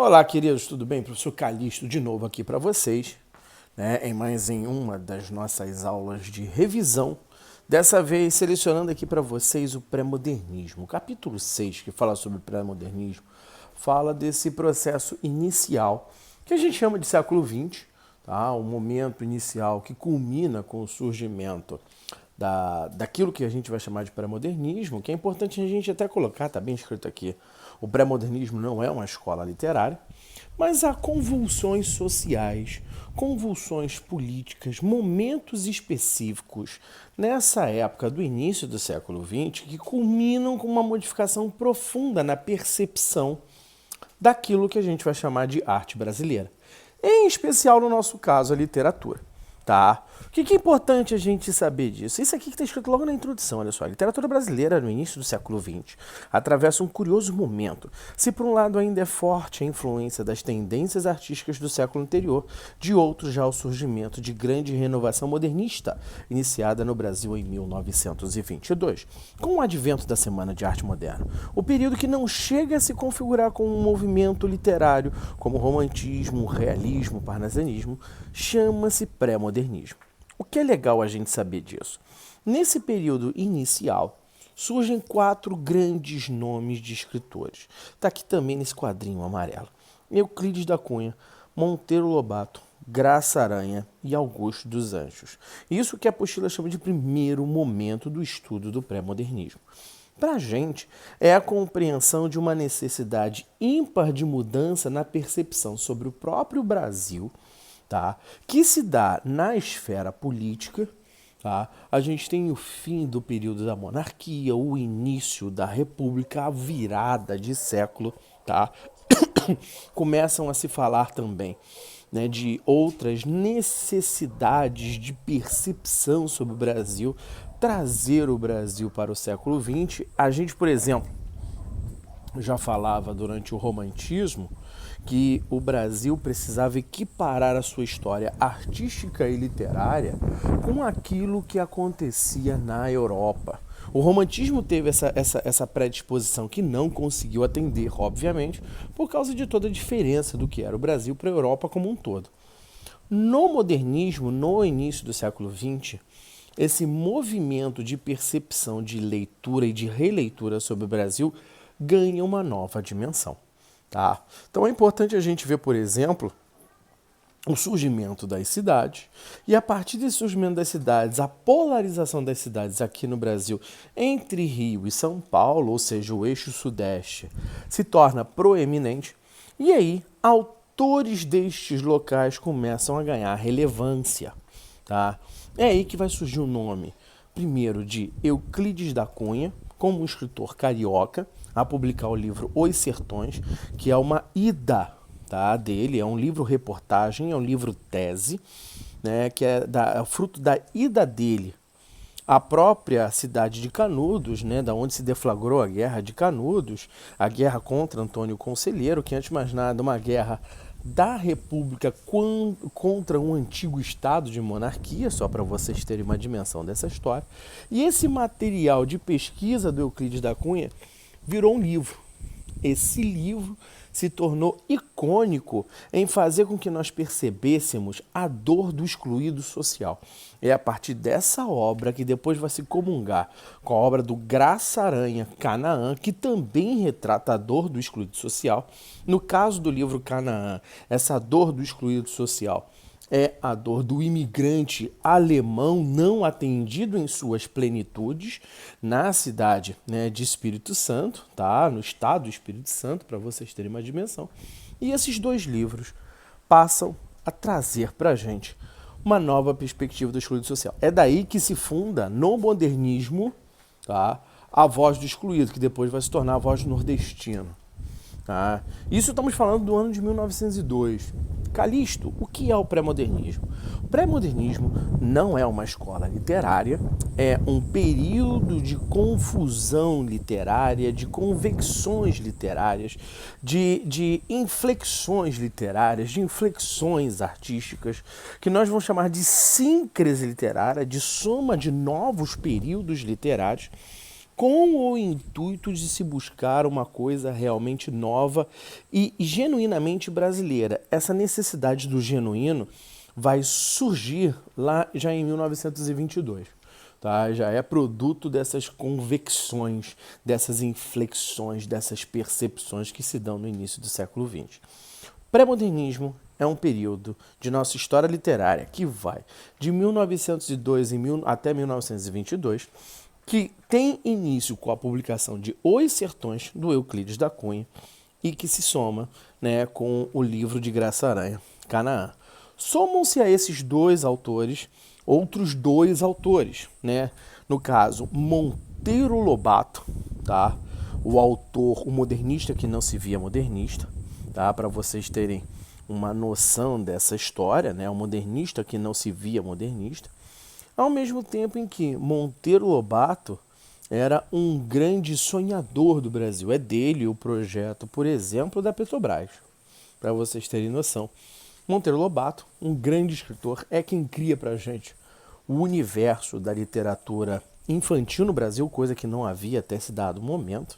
Olá, queridos, tudo bem? Professor Calixto de novo aqui para vocês, em uma das nossas aulas de revisão. Dessa vez, selecionando aqui para vocês o pré-modernismo. O capítulo 6, que fala sobre o pré-modernismo, fala desse processo inicial, que a gente chama de século XX, tá? O momento inicial que culmina com o surgimento daquilo que a gente vai chamar de pré-modernismo, que é importante a gente até colocar, está bem escrito aqui, o pré-modernismo não é uma escola literária, mas há convulsões sociais, convulsões políticas, momentos específicos nessa época do início do século XX que culminam com uma modificação profunda na percepção daquilo que a gente vai chamar de arte brasileira. Em especial, no nosso caso, a literatura. Tá? O que é importante a gente saber disso? Isso aqui que está escrito logo na introdução, olha só. A literatura brasileira, no início do século XX, atravessa um curioso momento. Se por um lado ainda é forte a influência das tendências artísticas do século anterior, de outro já o surgimento de grande renovação modernista, iniciada no Brasil em 1922, com o advento da Semana de Arte Moderna. O período que não chega a se configurar como um movimento literário, como o romantismo, o realismo, o parnasianismo, chama-se pré-modernismo. O que é legal a gente saber disso? Nesse período inicial, surgem 4 grandes nomes de escritores. Está aqui também nesse quadrinho amarelo. Euclides da Cunha, Monteiro Lobato, Graça Aranha e Augusto dos Anjos. Isso que a apostila chama de primeiro momento do estudo do pré-modernismo. Para a gente, é a compreensão de uma necessidade ímpar de mudança na percepção sobre o próprio Brasil, tá? Que se dá na esfera política. Tá? A gente tem o fim do período da monarquia, o início da república, a virada de século. Tá? Começam a se falar também, né, de outras necessidades de percepção sobre o Brasil, trazer o Brasil para o século XX. A gente, por exemplo, já falava durante o romantismo que o Brasil precisava equiparar a sua história artística e literária com aquilo que acontecia na Europa. O romantismo teve essa predisposição que não conseguiu atender, obviamente, por causa de toda a diferença do que era o Brasil para a Europa como um todo. No modernismo, no início do século XX, esse movimento de percepção de leitura e de releitura sobre o Brasil ganha uma nova dimensão. Tá? Então é importante a gente ver, por exemplo, o surgimento das cidades e, a partir desse surgimento das cidades, a polarização das cidades aqui no Brasil entre Rio e São Paulo, ou seja, o eixo sudeste, se torna proeminente e aí autores destes locais começam a ganhar relevância. Tá? É aí que vai surgir o nome, primeiro, de Euclides da Cunha, como um escritor carioca, a publicar o livro Os Sertões, que é uma ida, tá, dele, é um livro-reportagem, é um livro-tese, né, que é fruto da ida dele à própria cidade de Canudos, né, da onde se deflagrou a Guerra de Canudos, a guerra contra Antônio Conselheiro, que antes de mais nada uma guerra da República contra um antigo estado de monarquia, só para vocês terem uma dimensão dessa história. E esse material de pesquisa do Euclides da Cunha virou um livro. Esse livro se tornou icônico em fazer com que nós percebêssemos a dor do excluído social. É a partir dessa obra que depois vai se comungar com a obra do Graça Aranha, Canaã, que também retrata a dor do excluído social. No caso do livro Canaã, essa dor do excluído social é a dor do imigrante alemão não atendido em suas plenitudes na cidade, né, de Espírito Santo, tá? No estado do Espírito Santo, para vocês terem uma dimensão. E esses 2 livros passam a trazer para a gente uma nova perspectiva do excluído social. É daí que se funda, no modernismo, tá, a voz do excluído, que depois vai se tornar a voz do nordestino. Tá? Isso estamos falando do ano de 1902. Calixto, o que é o pré-modernismo? O pré-modernismo não é uma escola literária, é um período de confusão literária, de convecções literárias, de inflexões literárias, de inflexões artísticas, que nós vamos chamar de síncrese literária, de soma de novos períodos literários, com o intuito de se buscar uma coisa realmente nova e genuinamente brasileira. Essa necessidade do genuíno vai surgir lá já em 1922. Tá? Já é produto dessas convecções, dessas inflexões, dessas percepções que se dão no início do século XX. Pré-modernismo é um período de nossa história literária que vai de 1902 até 1922, que tem início com a publicação de Os Sertões, do Euclides da Cunha, e que se soma, né, com o livro de Graça Aranha, Canaã. Somam-se a esses dois autores outros dois autores, né? No caso, Monteiro Lobato, tá? O autor, o modernista que não se via modernista, tá? Para vocês terem uma noção dessa história, né? O modernista que não se via modernista, ao mesmo tempo em que Monteiro Lobato era um grande sonhador do Brasil. É dele o projeto, por exemplo, da Petrobras, para vocês terem noção. Monteiro Lobato, um grande escritor, é quem cria para a gente o universo da literatura infantil no Brasil, coisa que não havia até esse dado momento,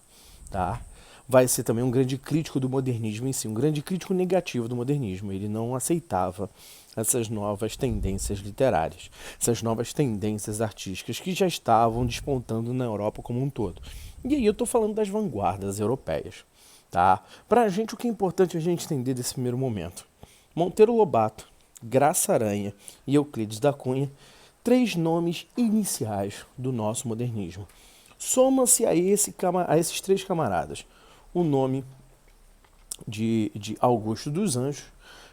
tá? Vai ser também um grande crítico do modernismo em si, um grande crítico negativo do modernismo. Ele não aceitava essas novas tendências literárias, essas novas tendências artísticas que já estavam despontando na Europa como um todo. E aí eu estou falando das vanguardas europeias, tá? Para a gente, o que é importante a gente entender desse primeiro momento? Monteiro Lobato, Graça Aranha e Euclides da Cunha, 3 nomes iniciais do nosso modernismo. Soma-se a esses 3 camaradas o nome de Augusto dos Anjos,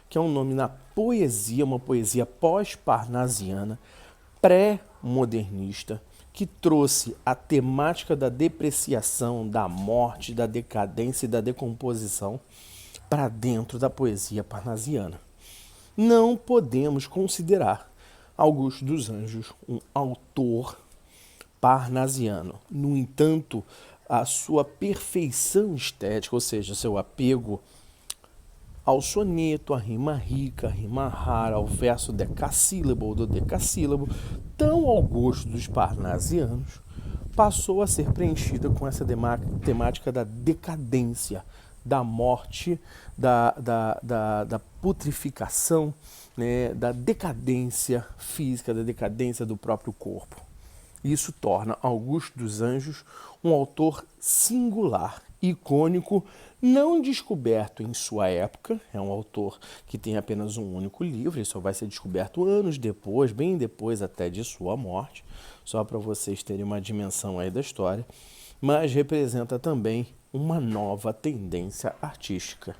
que é um nome na poesia, uma poesia pós-parnasiana, pré-modernista, que trouxe a temática da depreciação, da morte, da decadência e da decomposição para dentro da poesia parnasiana. Não podemos considerar Augusto dos Anjos um autor parnasiano. No entanto, a sua perfeição estética, ou seja, seu apego ao soneto, à rima rica, à rima rara, ao verso decassílabo ou do decassílabo, tão ao gosto dos parnasianos, passou a ser preenchida com essa temática da decadência, da morte, da putrificação, né, da decadência física, da decadência do próprio corpo. Isso torna Augusto dos Anjos um autor singular, icônico, não descoberto em sua época. É um autor que tem apenas um único livro, ele só vai ser descoberto anos depois, bem depois até de sua morte, só para vocês terem uma dimensão aí da história, mas representa também uma nova tendência artística.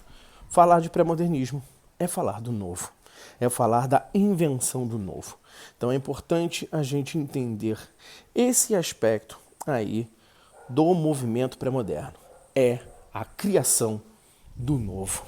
Falar de pré-modernismo é falar do novo, é falar da invenção do novo. Então é importante a gente entender esse aspecto aí do movimento pré-moderno. É a criação do novo.